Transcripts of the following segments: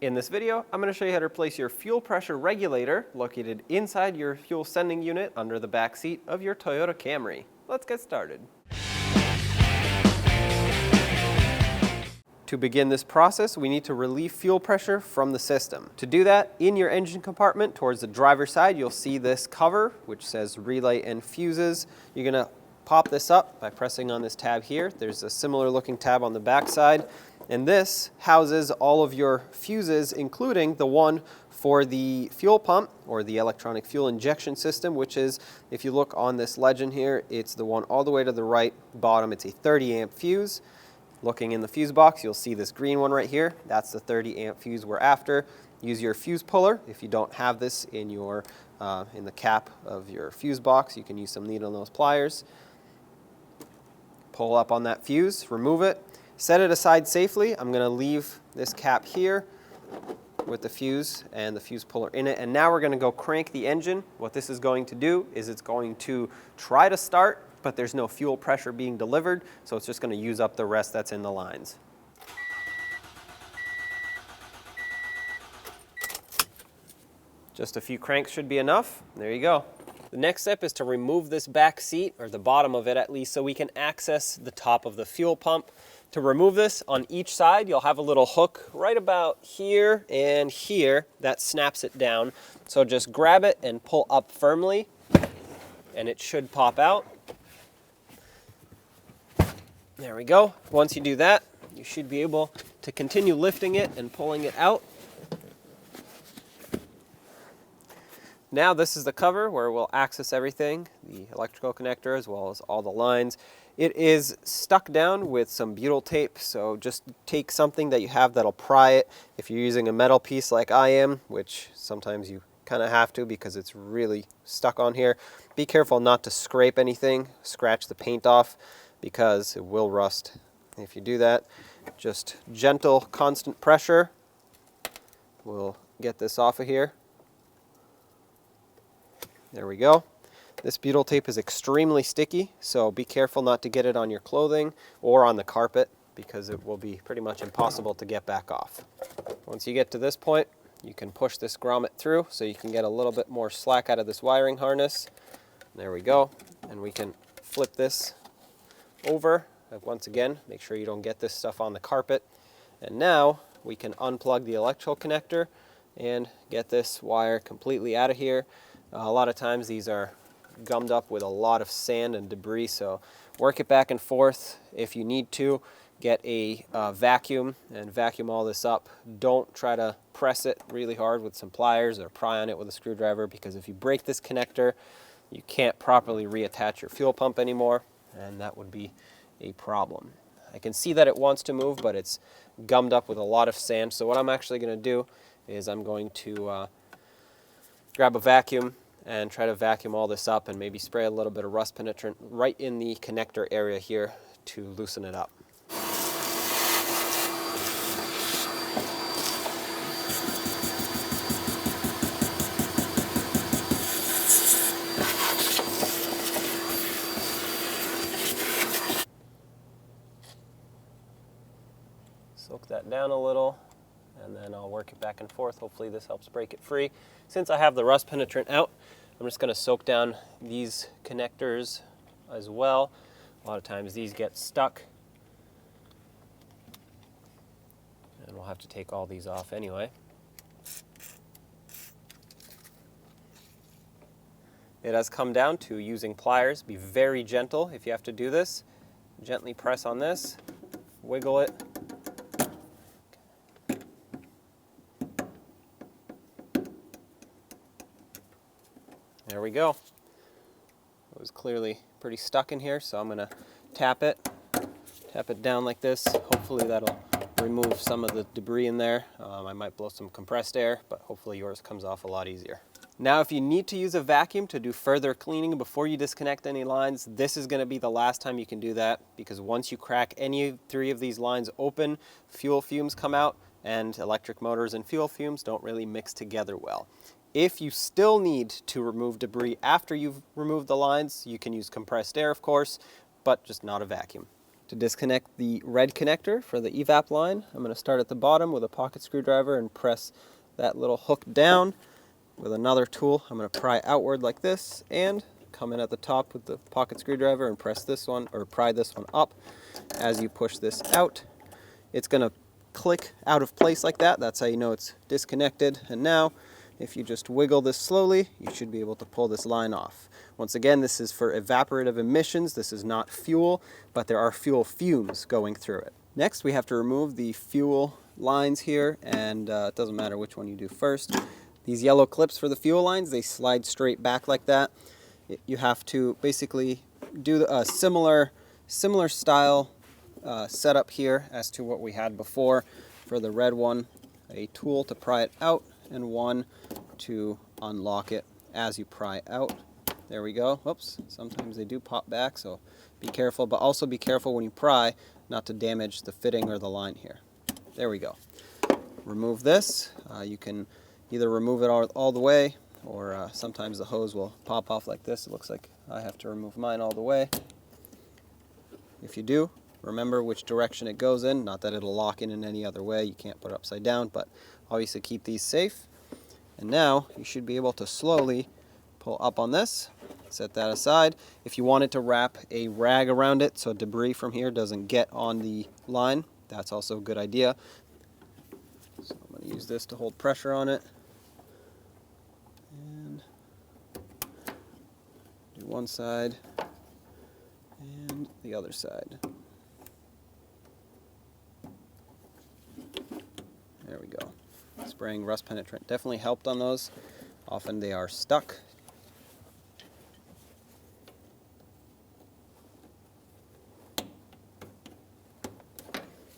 In this video, I'm going to show you how to replace your fuel pressure regulator located inside your fuel sending unit under the back seat of your Toyota Camry. Let's get started. To begin this process, we need to relieve fuel pressure from the system. To do that, in your engine compartment towards the driver's side, you'll see this cover which says relay and fuses. You're going to pop this up by pressing on this tab here. There's a similar looking tab on the back side. And this houses all of your fuses, including the one for the fuel pump or the electronic fuel injection system, which is, if you look on this legend here, it's the one all the way to the right bottom. It's a 30 amp fuse. Looking in the fuse box, you'll see this green one right here. That's the 30 amp fuse we're after. Use your fuse puller. If you don't have this in your in the cap of your fuse box, you can use some needle nose pliers. Pull up on that fuse, remove it. Set it aside safely. I'm going to leave this cap here with the fuse and the fuse puller in it. And now we're going to go crank the engine. What this is going to do is it's going to try to start, but there's no fuel pressure being delivered, so it's just going to use up the rest that's in the lines. Just a few cranks should be enough. There you go. The next step is to remove this back seat, or the bottom of it at least, so we can access the top of the fuel pump. To remove this, on each side, you'll have a little hook right about here and here that snaps it down. So just grab it and pull up firmly, and it should pop out. There we go. Once you do that, you should be able to continue lifting it and pulling it out. Now this is the cover where we'll access everything, the electrical connector as well as all the lines. It is stuck down with some butyl tape, so just take something that you have that'll pry it. If you're using a metal piece like I am, which sometimes you kind of have to because it's really stuck on here, be careful not to scrape anything, scratch the paint off, because it will rust if you do that. Just gentle, constant pressure will get this off of here. There we go. This butyl tape is extremely sticky, so be careful not to get it on your clothing or on the carpet because it will be pretty much impossible to get back off. Once you get to this point, you can push this grommet through so you can get a little bit more slack out of this wiring harness. There we go. And we can flip this over. Once again, make sure you don't get this stuff on the carpet. And now we can unplug the electrical connector and get this wire completely out of here. A lot of times these are gummed up with a lot of sand and debris, so work it back and forth. If you need to, get a vacuum and vacuum all this up. Don't try to press it really hard with some pliers or pry on it with a screwdriver, because if you break this connector, you can't properly reattach your fuel pump anymore, and that would be a problem. I can see that it wants to move, but it's gummed up with a lot of sand. So what I'm actually going to do is I'm going to grab a vacuum and try to vacuum all this up and maybe spray a little bit of rust penetrant right in the connector area here to loosen it up. Soak that down a little, and then I'll work it back and forth. Hopefully this helps break it free. Since I have the rust penetrant out, I'm just going to soak down these connectors as well. A lot of times these get stuck, and we'll have to take all these off anyway. It has come down to using pliers. Be very gentle if you have to do this. Gently press on this, wiggle it. There we go. It was clearly pretty stuck in here, so I'm going to tap it down like this. Hopefully that'll remove some of the debris in there. I might blow some compressed air, but hopefully yours comes off a lot easier. Now, if you need to use a vacuum to do further cleaning before you disconnect any lines, this is going to be the last time you can do that, because once you crack any three of these lines open, fuel fumes come out, and electric motors and fuel fumes don't really mix together well. If you still need to remove debris after you've removed the lines, you can use compressed air, of course, but just not a vacuum. To disconnect the red connector for the evap line, I'm going to start at the bottom with a pocket screwdriver and press that little hook down. With another tool, I'm going to pry outward like this and come in at the top with the pocket screwdriver and press this one, or pry this one up. As you push this out, it's going to click out of place like that. That's how you know it's disconnected. And now, if you just wiggle this slowly, you should be able to pull this line off. Once again, this is for evaporative emissions. This is not fuel, but there are fuel fumes going through it. Next, we have to remove the fuel lines here, and it doesn't matter which one you do first. These yellow clips for the fuel lines, they slide straight back like that. You have to basically do a similar style setup here as to what we had before for the red one. A tool to pry it out and one to unlock it as you pry out. There we go. Whoops, sometimes they do pop back, so be careful, but also be careful when you pry not to damage the fitting or the line here. There we go. Remove this. You can either remove it all the way, or sometimes the hose will pop off like this. It looks like I have to remove mine all the way. If you do, remember which direction it goes in. Not that it'll lock in any other way. You can't put it upside down, but obviously keep these safe. And now you should be able to slowly pull up on this. Set that aside. If you wanted to wrap a rag around it so debris from here doesn't get on the line, that's also a good idea. So I'm going to use this to hold pressure on it. And do one side and the other side. There we go. Spraying rust penetrant definitely helped on those. Often they are stuck.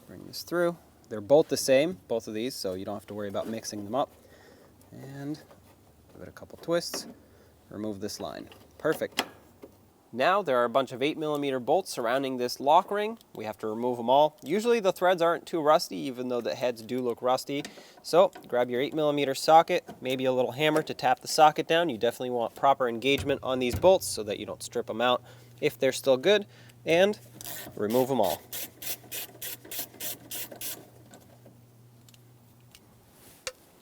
Bring this through. They're both the same, both of these, so you don't have to worry about mixing them up. And give it a couple twists. Remove this line. Perfect. Now there are a bunch of 8mm bolts surrounding this lock ring. We have to remove them all. Usually the threads aren't too rusty, even though the heads do look rusty. So grab your 8mm socket, maybe a little hammer to tap the socket down. You definitely want proper engagement on these bolts so that you don't strip them out if they're still good, and remove them all.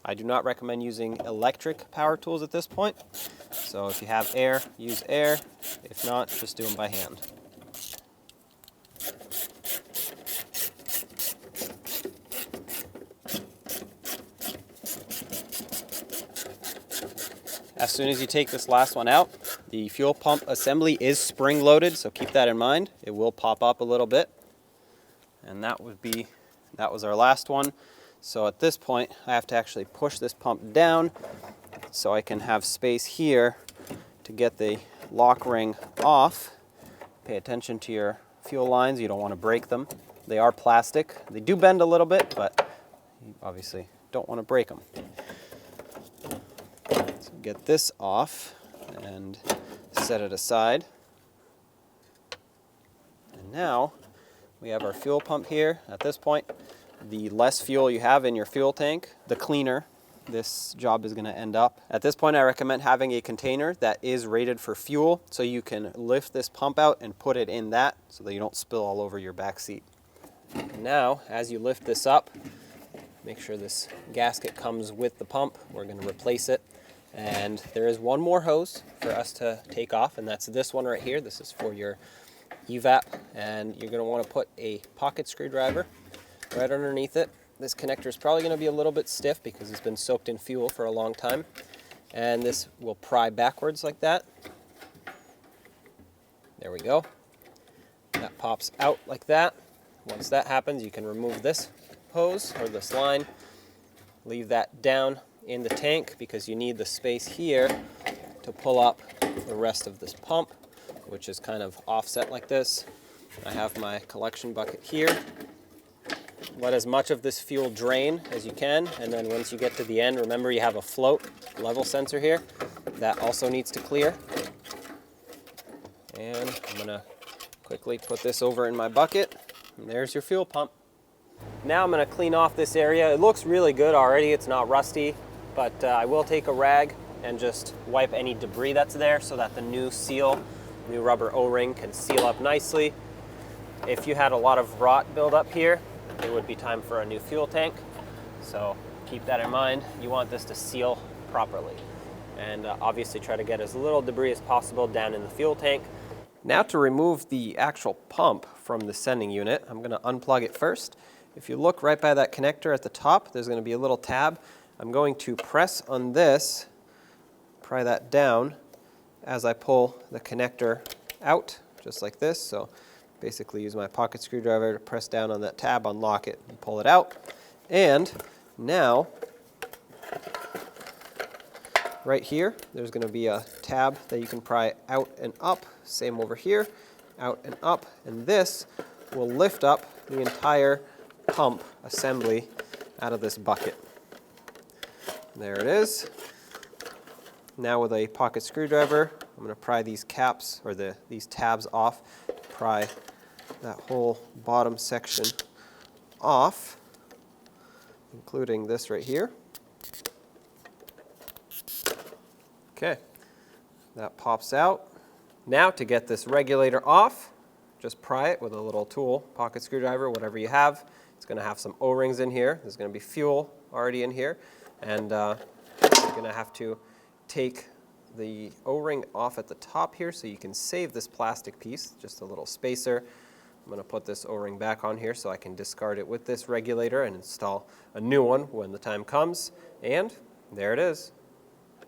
I do not recommend using electric power tools at this point. So if you have air, use air. If not, just do them by hand. As soon as you take this last one out, the fuel pump assembly is spring loaded, so keep that in mind. It will pop up a little bit. And that was our last one. So at this point, I have to actually push this pump down so I can have space here to get the lock ring off. Pay attention to your fuel lines. You don't want to break them. They are plastic. They do bend a little bit, but you obviously don't want to break them. So get this off and set it aside. And now we have our fuel pump here. At this point, the less fuel you have in your fuel tank, the cleaner this job is going to end up. At this point, I recommend having a container that is rated for fuel, so you can lift this pump out and put it in that so that you don't spill all over your back seat. Now, as you lift this up, make sure this gasket comes with the pump. We're going to replace it. And there is one more hose for us to take off, and that's this one right here. This is for your evap, and you're going to want to put a pocket screwdriver right underneath it. This connector is probably going to be a little bit stiff because it's been soaked in fuel for a long time. And this will pry backwards like that. There we go. That pops out like that. Once that happens, you can remove this hose or this line. Leave that down in the tank because you need the space here to pull up the rest of this pump, which is kind of offset like this. I have my collection bucket here. Let as much of this fuel drain as you can, and then once you get to the end, remember you have a float level sensor here. That also needs to clear. And I'm going to quickly put this over in my bucket, and there's your fuel pump. Now I'm going to clean off this area. It looks really good already, it's not rusty, but I will take a rag and just wipe any debris that's there so that the new seal, new rubber O-ring can seal up nicely. if you had a lot of rot buildup here, it would be time for a new fuel tank. So keep that in mind. You want this to seal properly. And obviously try to get as little debris as possible down in the fuel tank. Now to remove the actual pump from the sending unit, I'm going to unplug it first. If you look right by that connector at the top, there's going to be a little tab. I'm going to press on this, pry that down as I pull the connector out, just like this. So basically use my pocket screwdriver to press down on that tab, unlock it, and pull it out. And now, right here, there's going to be a tab that you can pry out and up. Same over here, out and up. And this will lift up the entire pump assembly out of this bucket. There it is. Now with a pocket screwdriver, I'm going to pry these caps, or these tabs off, pry that whole bottom section off, including this right here. Okay, that pops out. Now to get this regulator off, just pry it with a little tool, pocket screwdriver, whatever you have. It's going to have some O-rings in here. There's going to be fuel already in here. And you're going to have to take the O-ring off at the top here so you can save this plastic piece, just a little spacer. I'm going to put this O-ring back on here so I can discard it with this regulator and install a new one when the time comes. And there it is.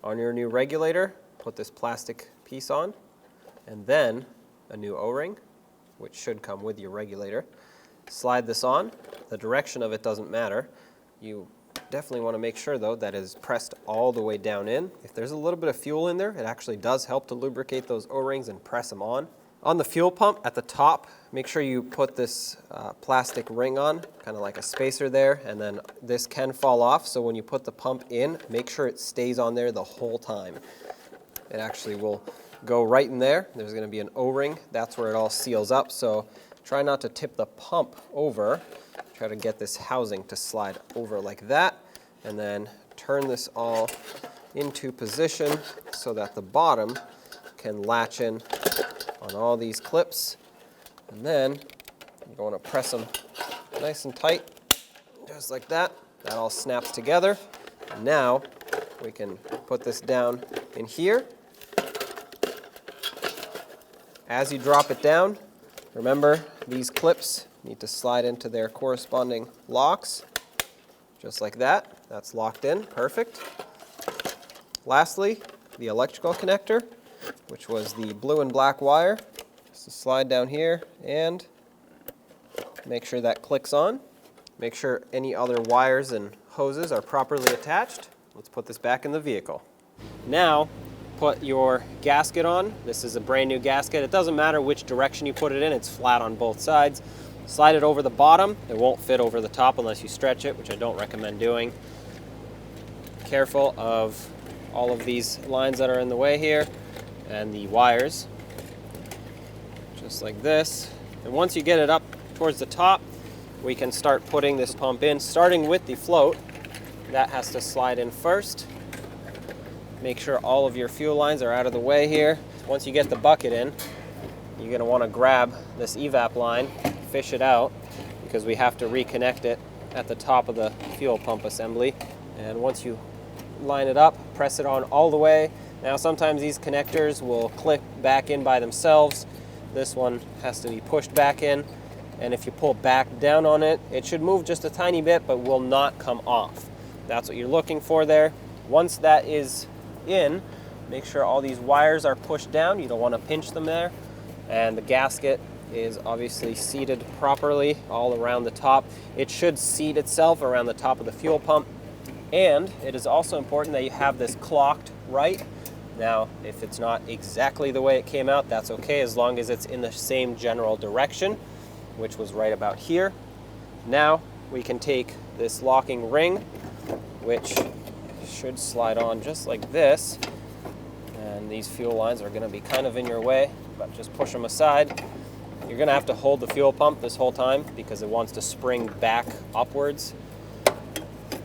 On your new regulator, put this plastic piece on, and then a new O-ring, which should come with your regulator. Slide this on. The direction of it doesn't matter. You definitely want to make sure, though, that it is pressed all the way down in. If there's a little bit of fuel in there, it actually does help to lubricate those O-rings and press them on. On the fuel pump at the top, make sure you put this plastic ring on, kind of like a spacer there, and then this can fall off, so when you put the pump in, make sure it stays on there the whole time. It actually will go right in there. There's going to be an O-ring. That's where it all seals up, so try not to tip the pump over. Try to get this housing to slide over like that, and then turn this all into position so that the bottom can latch in on all these clips. And then you want to press them nice and tight, just like that. That all snaps together. And now we can put this down in here. As you drop it down, remember these clips need to slide into their corresponding locks, just like that. That's locked in, perfect. Lastly, the electrical connector, which was the blue and black wire. Just to slide down here and make sure that clicks on. Make sure any other wires and hoses are properly attached. Let's put this back in the vehicle. Now, put your gasket on. This is a brand new gasket. It doesn't matter which direction you put it in, it's flat on both sides. Slide it over the bottom. It won't fit over the top unless you stretch it, which I don't recommend doing. Careful of all of these lines that are in the way here and the wires, just like this. And once you get it up towards the top, we can start putting this pump in, starting with the float. That has to slide in first. Make sure all of your fuel lines are out of the way here. Once you get the bucket in, you're going to want to grab this evap line, fish it out, because we have to reconnect it at the top of the fuel pump assembly. And once you line it up, press it on all the way. Now sometimes these connectors will click back in by themselves. This one has to be pushed back in, and if you pull back down on it, it should move just a tiny bit but will not come off. That's what you're looking for there. Once that is in, make sure all these wires are pushed down. You don't want to pinch them there. And the gasket is obviously seated properly all around the top. It should seat itself around the top of the fuel pump. And it is also important that you have this clocked right. Now, if it's not exactly the way it came out, that's okay, as long as it's in the same general direction, which was right about here. Now, we can take this locking ring, which should slide on just like this. And these fuel lines are going to be kind of in your way, but just push them aside. You're going to have to hold the fuel pump this whole time because it wants to spring back upwards.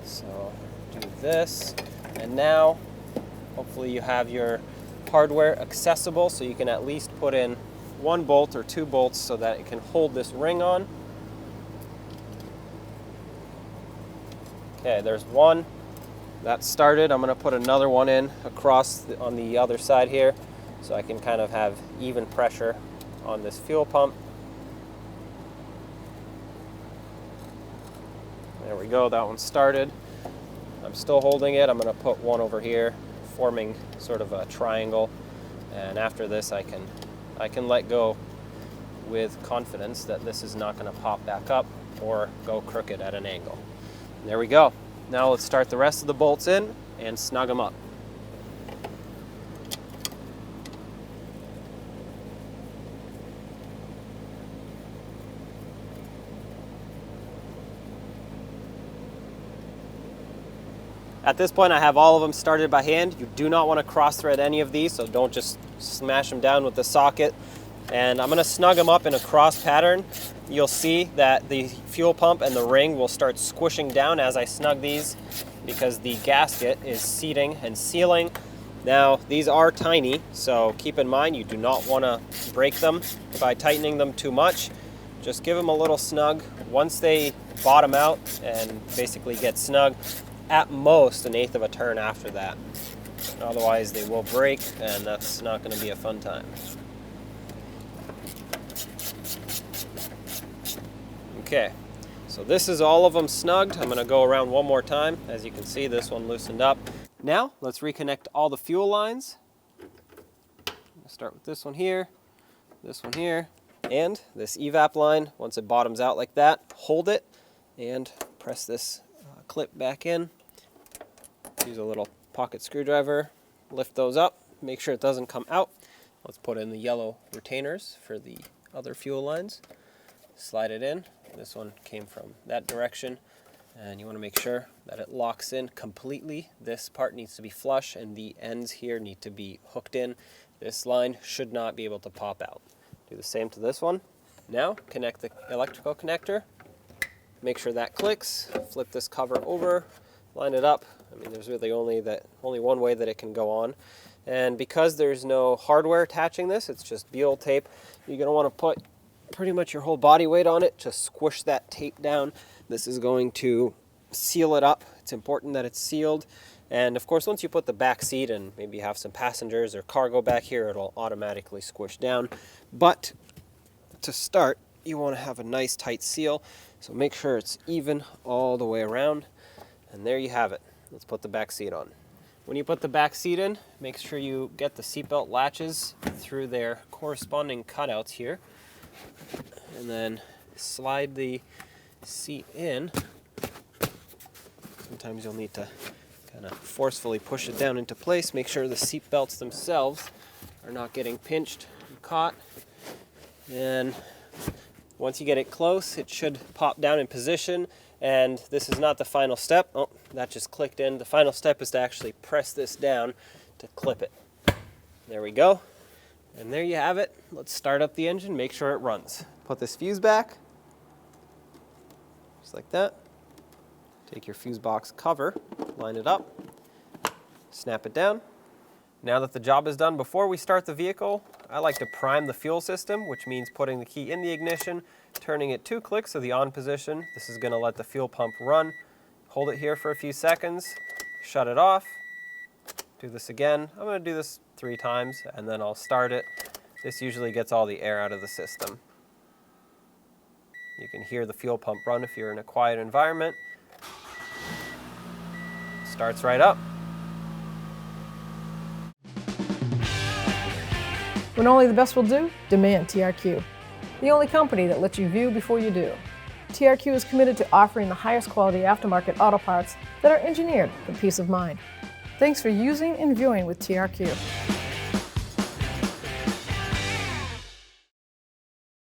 So do this, and now hopefully you have your hardware accessible so you can at least put in one bolt or two bolts so that it can hold this ring on. Okay, there's one. That started. I'm going to put another one in across on the other side here so I can kind of have even pressure on this fuel pump. There we go, that one started. I'm still holding it. I'm going to put one over here, forming sort of a triangle, and after this I can let go with confidence that this is not going to pop back up or go crooked at an angle. And there we go. Now let's start the rest of the bolts in and snug them up. At this point, I have all of them started by hand. You do not want to cross-thread any of these, so don't just smash them down with the socket. And I'm going to snug them up in a cross pattern. You'll see that the fuel pump and the ring will start squishing down as I snug these because the gasket is seating and sealing. Now, these are tiny, so keep in mind you do not want to break them by tightening them too much. Just give them a little snug. Once they bottom out and basically get snug, at most an eighth of a turn after that. Otherwise they will break and that's not going to be a fun time. Okay, so this is all of them snugged. I'm going to go around one more time. As you can see, this one loosened up. Now let's reconnect all the fuel lines. I'm going to start with this one here, and this evap line. Once it bottoms out like that, hold it and press this clip back in. Use a little pocket screwdriver, lift those up, make sure it doesn't come out. Let's put in the yellow retainers for the other fuel lines. Slide it in. This one came from that direction, and you want to make sure that it locks in completely. This part needs to be flush and the ends here need to be hooked in. This line should not be able to pop out. Do the same to this one. Now connect the electrical connector. Make sure that clicks. Flip this cover over, line it up. I mean, there's really only one way that it can go on. And because there's no hardware attaching this, it's just butyl tape, you're going to want to put pretty much your whole body weight on it. Just squish that tape down. This is going to seal it up. It's important that it's sealed. And of course, once you put the back seat and maybe you have some passengers or cargo back here, it'll automatically squish down. But to start, you want to have a nice tight seal. So make sure it's even all the way around. And there you have it. Let's put the back seat on. When you put the back seat in, make sure you get the seatbelt latches through their corresponding cutouts here. And then slide the seat in. Sometimes you'll need to kind of forcefully push it down into place. Make sure the seat belts themselves are not getting pinched and caught. And once you get it close, it should pop down in position. And this is not the final step. Oh, that just clicked in. The final step is to actually press this down to clip it. There we go. And there you have it. Let's start up the engine, make sure it runs. Put this fuse back, just like that. Take your fuse box cover, line it up, snap it down. Now that the job is done, before we start the vehicle, I like to prime the fuel system, which means putting the key in the ignition, turning it 2 clicks to the on position. This is going to let the fuel pump run. Hold it here for a few seconds, shut it off, do this again. I'm going to do this 3 times and then I'll start it. This usually gets all the air out of the system. You can hear the fuel pump run if you're in a quiet environment. Starts right up. When only the best will do, demand TRQ. The only company that lets you view before you do. TRQ is committed to offering the highest quality aftermarket auto parts that are engineered for peace of mind. Thanks for using and viewing with TRQ.